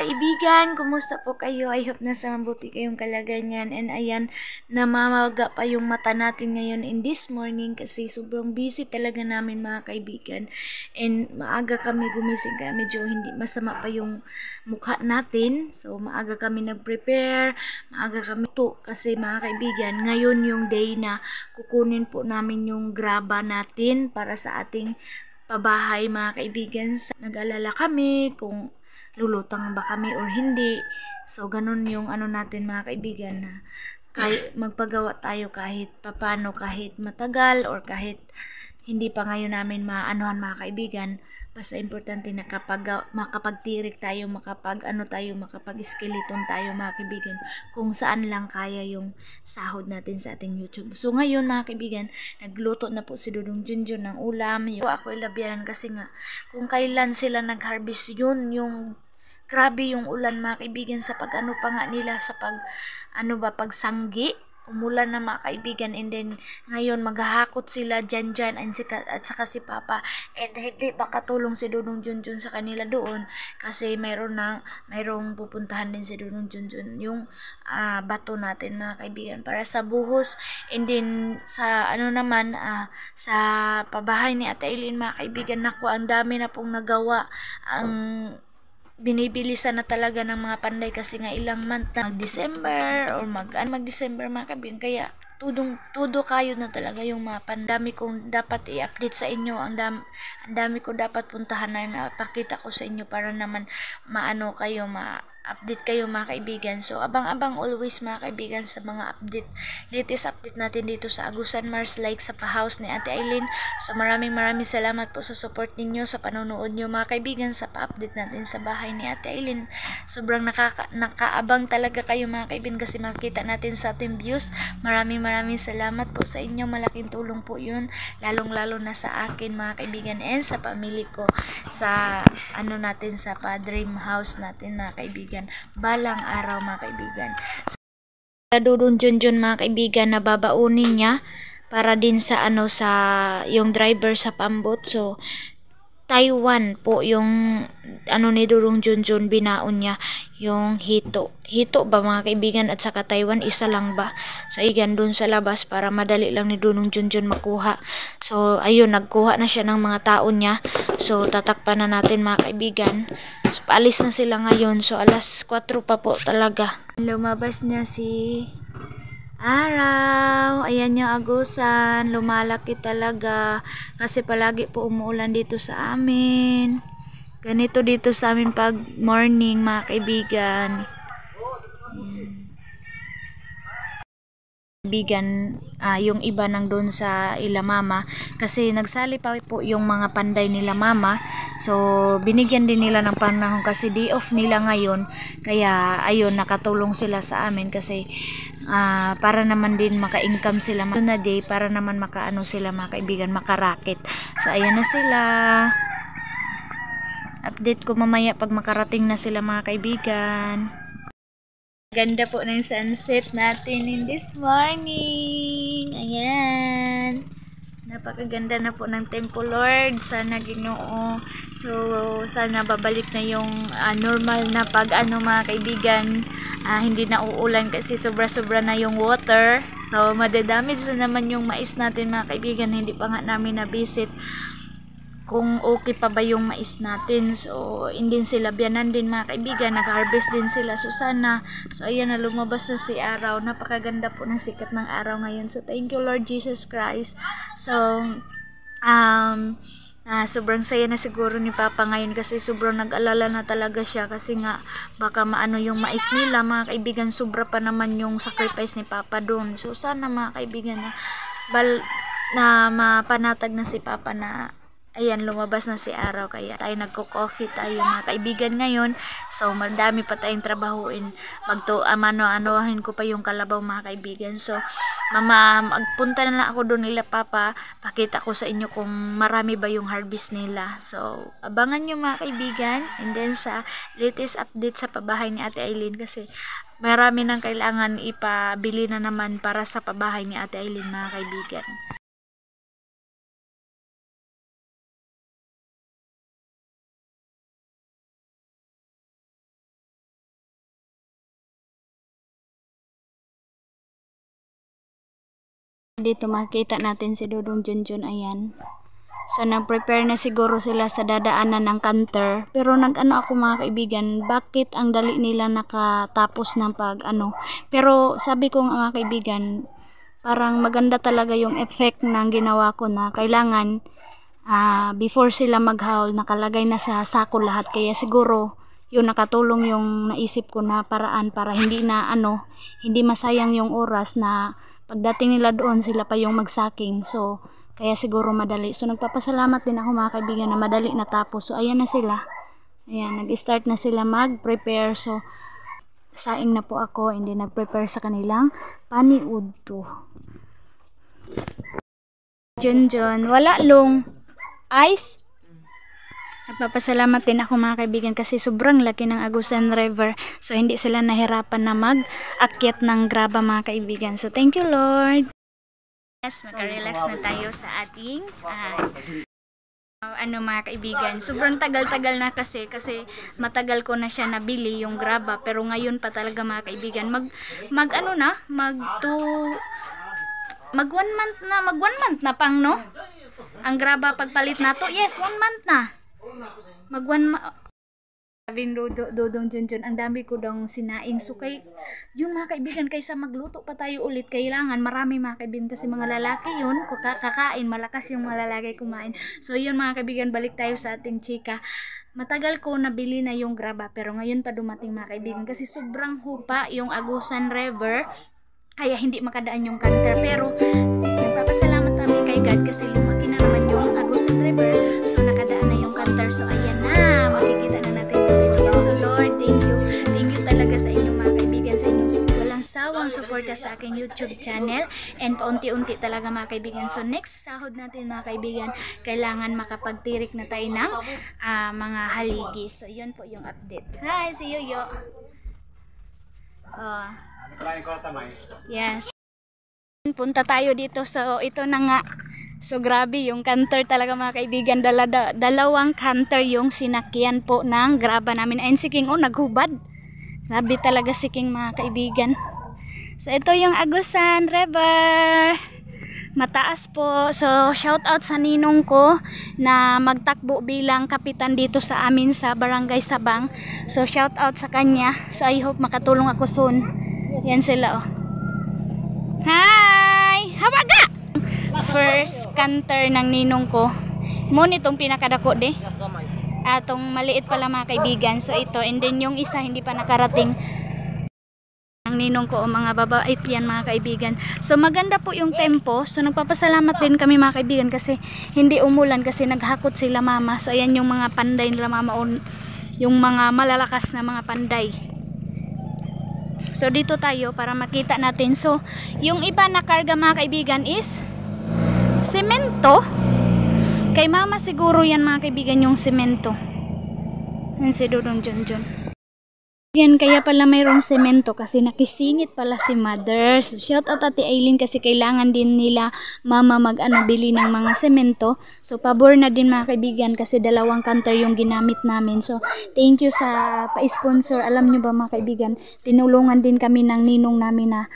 kaibigan, kumusta po kayo? I hope nasa mabuti kayong kalagayan. And ayan, namamaga pa yung mata natin ngayon in this morning kasi sobrang busy talaga namin mga kaibigan. And maaga kami gumising kaya medyo hindi masama pa yung mukha natin. So maaga kami nag-prepare, maaga kami to kasi mga kaibigan, ngayon yung day na kukunin po namin yung graba natin para sa ating pabahay mga kaibigan. Nag-alala kami kung lulutang ba kami or hindi. So ganun yung ano natin mga kaibigan na kahit magpagawa tayo kahit papano, kahit matagal or kahit hindi pa ngayon namin maanuhan mga kaibigan. Basta importante na kapag makapagtirik tayo, makapag-skeleton tayo mga kaibigan, kung saan lang kaya yung sahod natin sa ating YouTube. So ngayon mga kaibigan, nagluto na po si Dudong Junjun ng ulam. Ako ilabianan kasi nga kung kailan sila nag-harvest yun, yung grabe yung ulan mga kaibigan sa pag ano pa nga nila sa pag pagsanggi. Umulan na mga kaibigan, and then ngayon maghahakot sila dyan at saka si Papa, and hindi makatulong si Dudong Junjun sa kanila doon kasi mayroong pupuntahan din si Dudong Junjun yung bato natin mga kaibigan para sa buhos, and then sa sa pabahay ni Ate Eileen mga kaibigan. Naku, ang dami na pong nagawa. Ang binibilisan na talaga ng mga panday kasi nga ilang month na mag-December or mag-December mga kaibigan, kaya tudo kayo na talaga yung mga pandami kong dapat i-update sa inyo, ang dami ko dapat puntahan na ipakita ko sa inyo para naman update kayo mga kaibigan. So abang-abang always mga kaibigan sa mga latest update natin dito sa Agusan Mars Like sa pa-house ni Ate Eileen. So maraming salamat po sa support ninyo, sa panonood nyo mga kaibigan sa pa-update natin sa bahay ni Ate Eileen. Sobrang nakaabang talaga kayo mga kaibigan kasi makita natin sa ating views. Maraming salamat po sa inyo, malaking tulong po yun, lalong-lalo na sa akin mga kaibigan and sa family ko sa natin sa pa-dream house natin mga kaibigan balang araw mga kaibigan. Dudong Junjun mga kaibigan na babaunin niya para din sa sa yung driver sa pambot. So Taiwan po yung ni Dudong Junjun, binaon niya yung hito ba mga kaibigan, at saka Taiwan isa lang ba. So igan dun sa labas para madali lang ni Dudong Junjun makuha. So ayun, nagkuha na siya ng mga tao niya. So tatakpan na natin mga kaibigan. So paalis na sila ngayon. So alas 4 pa po talaga. Lumabas na si araw. Ayan yung Agusan, lumalaki talaga kasi palagi po umuulan dito sa amin. Ganito dito sa amin pag morning mga kaibigan. Yung iba nang doon sa ila mama kasi nagsali pa po yung mga panday nila mama. So binigyan din nila ng panahon kasi day off nila ngayon, kaya ayun, nakatulong sila sa amin kasi para naman din maka-income sila na day, para naman makaano sila mga kaibigan, makaraket. So ayan na sila, update ko mamaya pag makarating na sila mga kaibigan. Ganda po ng sunset natin in this morning. Ayan, napakaganda na po ng Temple Lord. Sana Ginoo. So sana babalik na yung normal na pag mga kaibigan. Hindi na uulan kasi sobra na yung water. So madadamage na naman yung mais natin mga kaibigan. Hindi pa nga namin na-visit kung okay pa ba yung mais natin. So hindi sila biyanan din mga kaibigan, nag-harvest din sila. So sana, so ayan na, lumabas na si araw. Napakaganda po ng sikat ng araw ngayon. So thank you Lord Jesus Christ. So sobrang saya na siguro ni Papa ngayon kasi sobrang nag-alala na talaga siya kasi nga baka maano yung mais nila mga kaibigan. Sobra pa naman yung sacrifice ni Papa doon. So sana mga kaibigan na mapanatag na si Papa na ayan, lumabas na si araw, kaya tayo nagko-coffee tayo mga kaibigan ngayon. So madami pa tayong trabahuin. Ano-anohin ko pa yung kalabaw mga kaibigan. So magpunta na lang ako doon nila Papa, pakita ko sa inyo kung marami ba yung harvest nila. So abangan nyo mga kaibigan, and then sa latest update sa pabahay ni Ate Eileen kasi marami nang kailangan ipabili na naman para sa pabahay ni Ate Eileen mga kaibigan. Dito makita natin si Dodong Junjun, ayan. So nag-prepare na siguro sila sa dadaanan ng canter. Pero nag-ano ako mga kaibigan, bakit ang dali nila nakatapos ng pag-ano. Pero sabi ko mga kaibigan, parang maganda talaga yung effect ng ginawa ko na kailangan before sila mag-haul, nakalagay na sa sako lahat. Kaya siguro yun nakatulong yung naisip ko na paraan para hindi hindi masayang yung oras na pagdating nila doon sila pa yung magsaking. So kaya siguro madali. So nagpapasalamat din ako mga kaibigan na madali natapos. So ayan na sila. Ayan, nag-start na sila mag-prepare. So saing na po ako, hindi nag-prepare sa kanilang paniudto. Junjun, wala long ice. Nagpapasalamat din ako mga kaibigan kasi sobrang laki ng Agusan River. So hindi sila nahirapan na mag-akyat ng graba mga kaibigan. So thank you Lord. Yes, maka-relax na tayo sa ating mga kaibigan. Sobrang tagal-tagal na kasi matagal ko na siya nabili yung graba, pero ngayon pa talaga mga kaibigan mag 1 month na pang no. Ang graba pagpalit nato. Yes, 1 month na. Sabi Dodong Junjun, ang dami ko daw sinaing. So yun mga kaibigan, kaysa magluto pa tayo ulit, kailangan marami mga kaibigan kasi mga lalaki yun, kakain, malakas yung mga lalaki kumain. So yun mga kaibigan, balik tayo sa ating chika. Matagal ko nabili na yung graba, pero ngayon pa dumating mga kaibigan kasi sobrang hupa yung Agusan River, kaya hindi makadaan yung canter. Pero nagpapasalamat kami kay God kasi lumaki na naman yung Agusan River, so nakadaan na yung canter. So ayan na, makikita na natin mga kaibigan. So Lord, thank you talaga sa inyo mga kaibigan, sa inyong walang sawang suporta sa aking YouTube channel, and paunti-unti talaga mga kaibigan. So next sahod natin mga kaibigan, kailangan makapagtirik na tayo ng mga haligi. So yun po yung update. Hi, si Yoyo. Yes. Punta tayo dito. So ito na nga. So grabe yung canter talaga mga kaibigan. Dalawang canter yung sinakyan po ng graba namin. Ayun si King, naghubad. Grabe talaga si King mga kaibigan. So ito yung Agusan River. Mataas po. So shout out sa ninong ko na magtakbo bilang kapitan dito sa amin sa Barangay Sabang. So shout out sa kanya. So I hope makatulong ako soon. Yan sila Hi! Hawaga! First canter ng ninong ko. Ngunit itong pinakadako de. Atong maliit pala mga kaibigan. So ito, and then yung isa hindi pa nakarating. Ang ninong ko mga babait yan mga kaibigan. So maganda po yung tempo. So nagpapasalamat din kami mga kaibigan kasi hindi umulan kasi naghakot sila mama. So ayan yung mga panday nila mama, yung mga malalakas na mga panday. So dito tayo para makita natin. So yung iba na karga mga kaibigan is semento. Kay mama siguro yan mga kaibigan yung semento. Yan si Dodong Junjun. Yan, kaya pala mayroong semento kasi nakisingit pala si mother. So, shout out Ate Aileen kasi kailangan din nila mama bili ng mga semento. So pabor na din mga kaibigan kasi dalawang canter yung ginamit namin. So thank you sa pa-sponsor. Alam nyo ba mga kaibigan, tinulungan din kami ng ninong namin na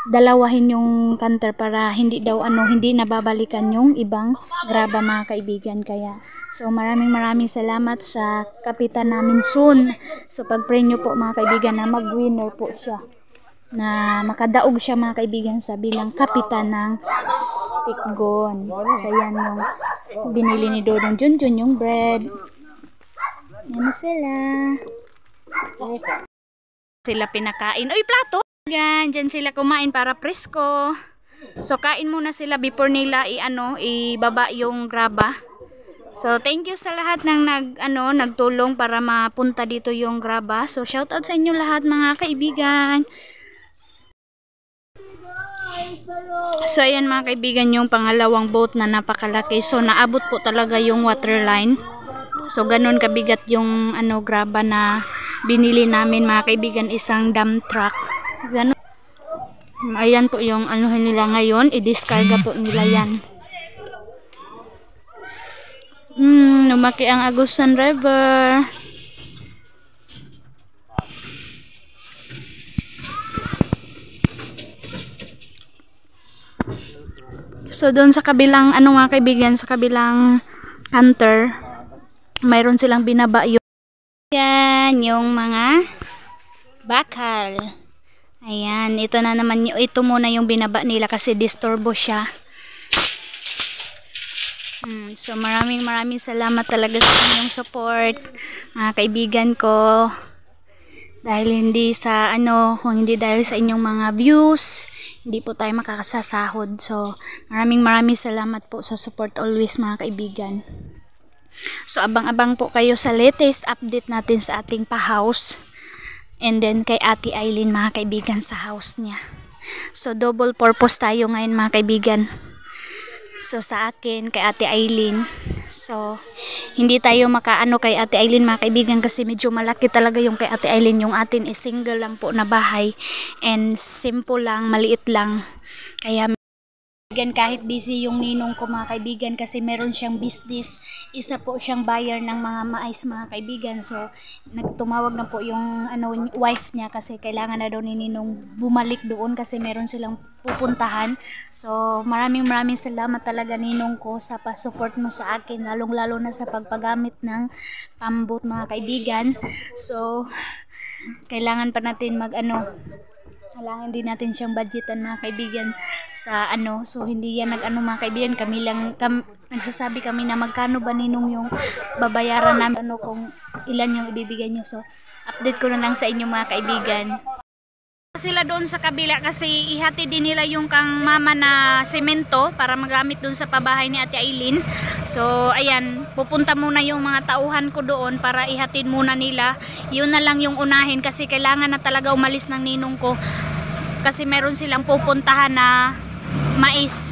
dalawahin yung canter para hindi nababalikan yung ibang graba mga kaibigan. Kaya so maraming salamat sa kapitan namin soon. So pag-pray nyo po mga kaibigan na mag-winner po siya, na makadaog siya mga kaibigan sa bilang kapitan ng Stikgon. So yan yung binili ni Dodong Junjun, yung bread. Yan sila pinakain. Uy, plato! Yan, dyan sila kumain para presko. So kain muna sila before nila ibaba yung graba. So thank you sa lahat ng nagtulong para mapunta dito yung graba. So shout out sa inyo lahat mga kaibigan. So ayan mga kaibigan yung pangalawang boat na napakalaki. So naabot po talaga yung water line. So ganun kabigat yung graba na binili namin mga kaibigan, isang dump truck. Ganun. Ayan po yung nila ngayon, i-discarga po nila yan. Lumaki ang Agusan River. So doon sa kabilang ano mga kaibigan, sa kabilang counter, mayroon silang binaba yan yung mga bakal. Ayan, ito na naman, ito muna yung binaba nila kasi disturbo siya. So maraming salamat talaga sa inyong support, mga kaibigan ko. Dahil hindi sa ano, kung hindi dahil sa inyong mga views, hindi po tayo makakasasahod. So maraming salamat po sa support always mga kaibigan. So abang-abang po kayo sa latest update natin sa ating pa-house. And then kay Ate Eileen mga kaibigan sa house niya. So double purpose tayo ngayon mga kaibigan. So sa akin, kay Ate Eileen. So hindi tayo makaano kay Ate Eileen mga kaibigan kasi medyo malaki talaga yung kay Ate Eileen. Yung atin is single lang po na bahay. And simple lang, maliit lang. Kaya kahit busy yung ninong ko mga kaibigan kasi meron siyang business, isa po siyang buyer ng mga mais mga kaibigan. So nagtumawag na po yung wife niya kasi kailangan na daw ni ninong bumalik doon kasi meron silang pupuntahan. So maraming salamat talaga ninong ko sa pa-support mo sa akin, lalong-lalo na sa pagpagamit ng pambot mga kaibigan. So kailangan pa natin kailangan din natin siyang budgetan mga kaibigan sa so hindi yan mga kaibigan, nagsasabi kami na magkano ba ninong yung babayaran namin kung ilan yung ibibigay nyo. So update ko na lang sa inyo mga kaibigan. Sila doon sa kabila kasi ihati din nila yung kang mama na semento para magamit doon sa pabahay ni Ate Eileen. So ayan, pupunta muna yung mga tauhan ko doon para ihatid muna nila. Yun na lang yung unahin kasi kailangan na talaga umalis ng ninong ko kasi meron silang pupuntahan na mais.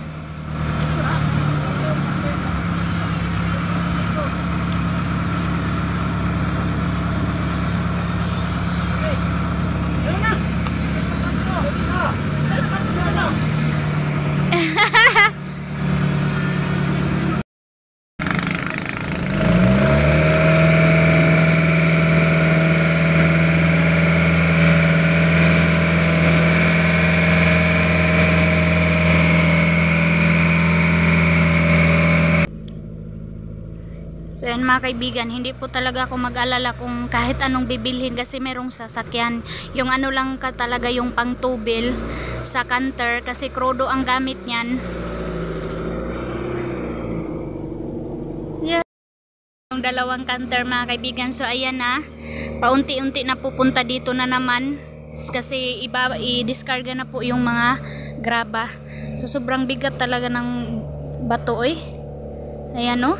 So yan mga kaibigan, hindi po talaga ako mag-alala kung kahit anong bibilhin kasi merong sasakyan. Yung lang talaga yung pangtubil sa canter kasi krudo ang gamit niyan. Yeah. Yung dalawang canter mga kaibigan. So ayan na, paunti-unti na pupunta dito na naman kasi i-discarga na po yung mga graba. So sobrang bigat talaga ng bato Ayan no.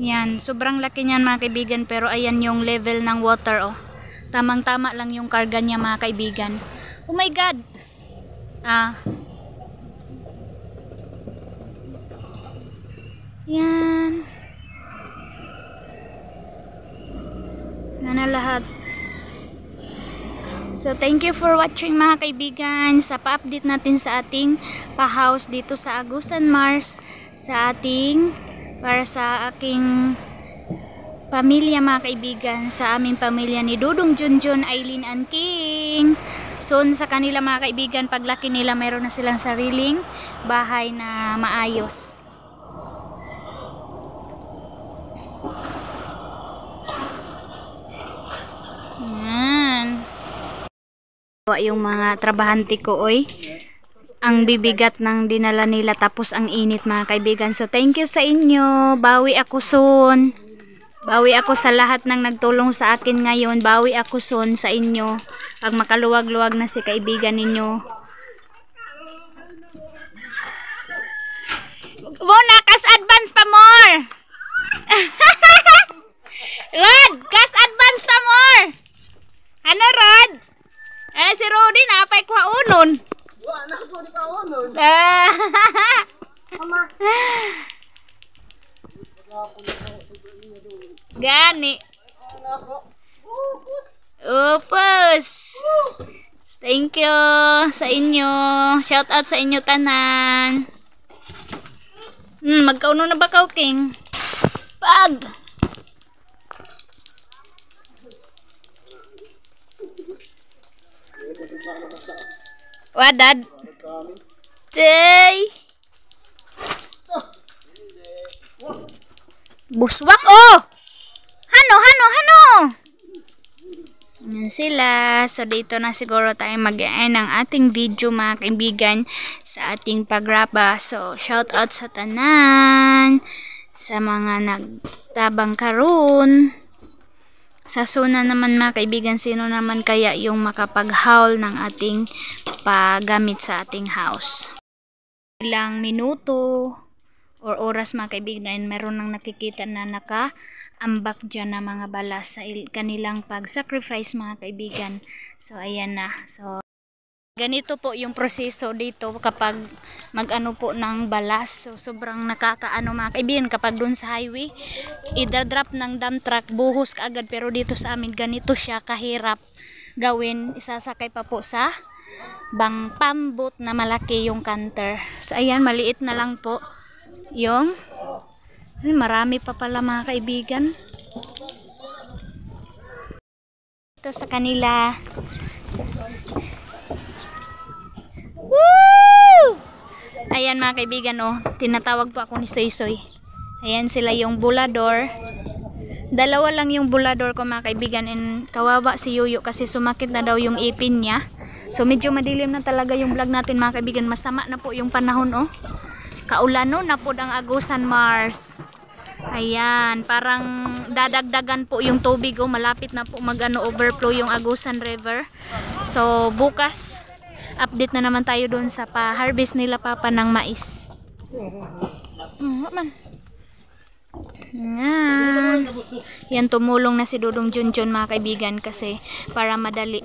Yan, sobrang laki niyan mga kaibigan pero ayan yung level ng water Tamang-tama lang yung karga niya mga kaibigan. Oh my god. Yan. Yan na lahat. So thank you for watching mga kaibigan sa pa-update natin sa ating pa-house dito sa Agusan Mars para sa aking pamilya mga kaibigan, sa aming pamilya ni Dudong Junjun, Eileen and King. Soon sa kanila mga kaibigan, paglaki nila meron na silang sariling bahay na maayos. Yan. Yung mga trabahante ko ang bibigat ng dinala nila tapos ang init mga kaibigan. So thank you sa inyo. Bawi ako soon. Bawi ako sa lahat ng nagtulong sa akin ngayon. Bawi ako soon sa inyo pag makaluwag-luwag na si kaibigan ninyo. Muna, kas advance pa more. Rod, kas advance pa more. Ano Rod? Si Rodi na apay kuha unon. Anak ko di ka unon. Mama. Gani. Upos. Thank you sa inyo. Shout out sa inyo tanan. Magkauno na ba ka, King? Pag. Wadad. Jay. Buswak oh. Hano. Yan sila. So dito na siguro tayo mag-end ng ating video mga kaibigan sa ating pagraba. So shout out sa tanan, sa mga nagtabang karon. Sa suna naman mga kaibigan, sino naman kaya yung makapag-haul ng ating paggamit sa ating house. Ilang minuto or oras mga kaibigan, meron nang nakikita na naka-ambak dyan na mga balas sa kanilang pag-sacrifice mga kaibigan. So ayan na. So ganito po yung proseso dito kapag mag-ano po ng balas. So sobrang nakakaano mga kaibigan kapag doon sa highway idadrop ng dump truck, buhos kaagad, pero dito sa amin ganito siya kahirap gawin. Isasakay pa po sa pambot na malaki yung canter. So ayan, maliit na lang po yung marami pa pala mga kaibigan ito sa kanila. Woo! Ayan mga kaibigan, oh, tinatawag po ako ni Soy Soy. Ayan sila yung bulador. Dalawa lang yung bulador ko mga kaibigan, and kawawa si Yuyo kasi sumakit na daw yung ipin niya. So medyo madilim na talaga yung vlog natin mga kaibigan. Masama na po yung panahon, oh. Kaulano na po ang Agusan Mars. Ayan, parang dadagdagan po yung tubig, oh. Malapit na po overflow yung Agusan River. So bukas update na naman tayo doon sa pa-harvest nila papa ng mais. Yan, tumulong na si Dudong Junjun mga kaibigan kasi para madali.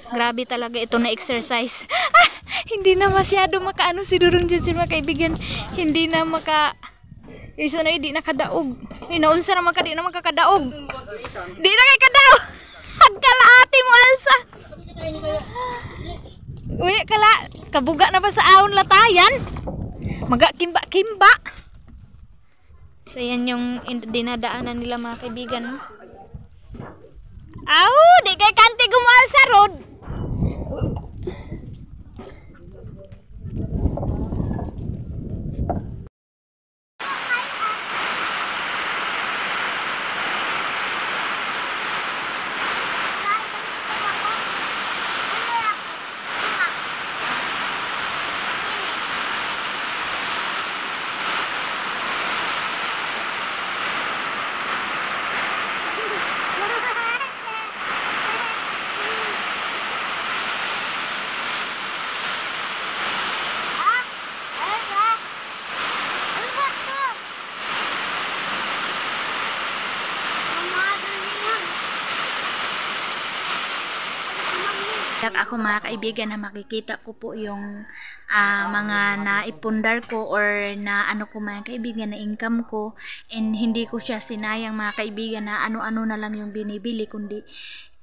Grabe talaga ito na exercise. Hindi na masyado makaano si Dudong Junjun mga kaibigan. Hindi na isa na hindi nakadaog. Inaunsa naman ka, di naman kakadaog. Di na kay kadaog. Agkalaati mo alsa. Uy, kabuga na pa sa aon latayan. Kimba. So yan yung dinadaanan nila mga kaibigan. Aw, di kay kanti gumal sa road. Ako mga kaibigan na makikita ko po yung mga naipundar ko or na ano ko mga kaibigan na income ko, and hindi ko siya sinayang mga kaibigan na ano-ano na lang yung binibili, kundi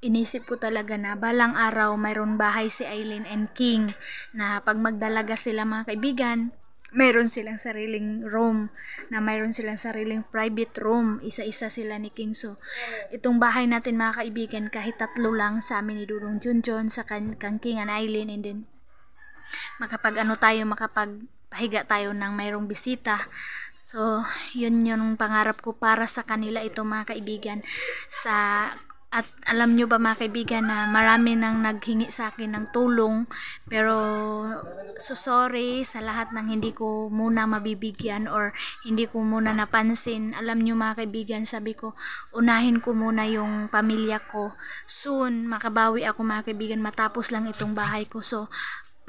inisip ko talaga na balang araw mayroon bahay si Aileen and King na pag magdalaga sila mga kaibigan, mayroon silang sariling room, na mayroon silang sariling private room, isa-isa sila ni King. So itong bahay natin mga kaibigan, kahit 3 lang sa amin ni Dudong Junjun sa kang King and Aileen, and then makapagpahiga tayo ng mayroong bisita. So yun yung pangarap ko para sa kanila ito mga kaibigan. At alam nyo ba mga kaibigan na marami nang naghingi sa akin ng tulong, pero sorry sa lahat ng hindi ko muna mabibigyan or hindi ko muna napansin. Alam nyo mga kaibigan, sabi ko unahin ko muna yung pamilya ko. Soon makabawi ako mga kaibigan matapos lang itong bahay ko. So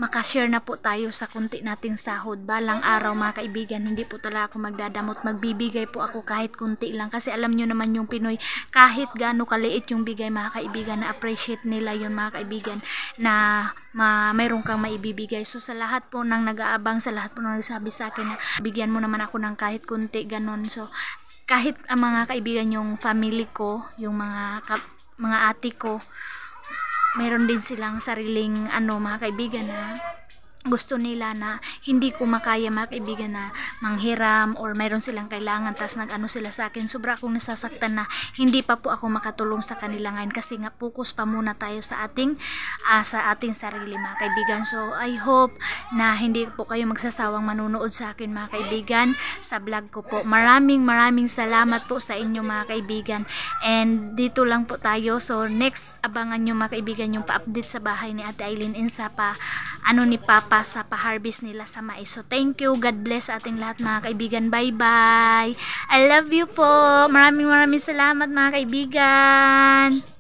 makashare na po tayo sa kunti nating sahod. Balang araw mga kaibigan, hindi po talaga ako magdadamot. Magbibigay po ako kahit kunti lang. Kasi alam nyo naman yung Pinoy, kahit gaano kaliit yung bigay mga kaibigan, na appreciate nila yun mga kaibigan, na mayroon kang maibibigay. So sa lahat po nang nag-aabang, sa lahat po nang nagsabi sa akin na bigyan mo naman ako ng kahit kunti, ganon. So kahit ang mga kaibigan, yung family ko, yung mga ate ko, meron din silang sariling mga kaibigan na gusto nila na hindi ko makaya mga kaibigan na manghiram or mayroon silang kailangan tas nag-ano sila sa akin, sobra akong nasasaktan na hindi pa po ako makatulong sa kanila ngayon kasi nga focus pa muna tayo sa ating sarili mga kaibigan. So I hope na hindi po kayo magsasawang manunood sa akin mga kaibigan sa vlog ko po. Maraming salamat po sa inyo mga kaibigan, and dito lang po tayo. So next, abangan nyo mga kaibigan yung pa-update sa bahay ni Ate Aileen and sa ni Papa sa pa-harvest nila sa mais. So thank you, God bless ating lahat mga kaibigan, bye bye, I love you po, maraming salamat mga kaibigan.